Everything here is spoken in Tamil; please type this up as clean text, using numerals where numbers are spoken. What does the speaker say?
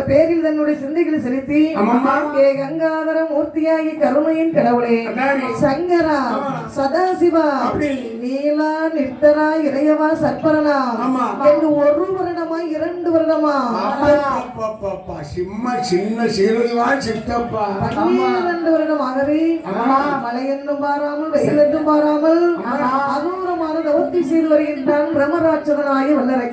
பேரில் தன்னுடைய சிந்தைகளை செலுத்தி கங்காதர மூர்த்தியாகி கருணையின் கடவுளே சங்கரா சதாசிவா நீலா நிர்த்தரா இறையவா சற்பரனா என்று ஒரு வருடமா 2 வருடமா சின்ன சீரடிவா சித்தப்பா 12 வருடமாகவே மழை என்றும் பாராமல் வெயில் என்றும் பாராமல் அகோரமான தவத்தை செய்து வருகின்றான் பிரம்மராட்சதனாகி வல்லரக்கி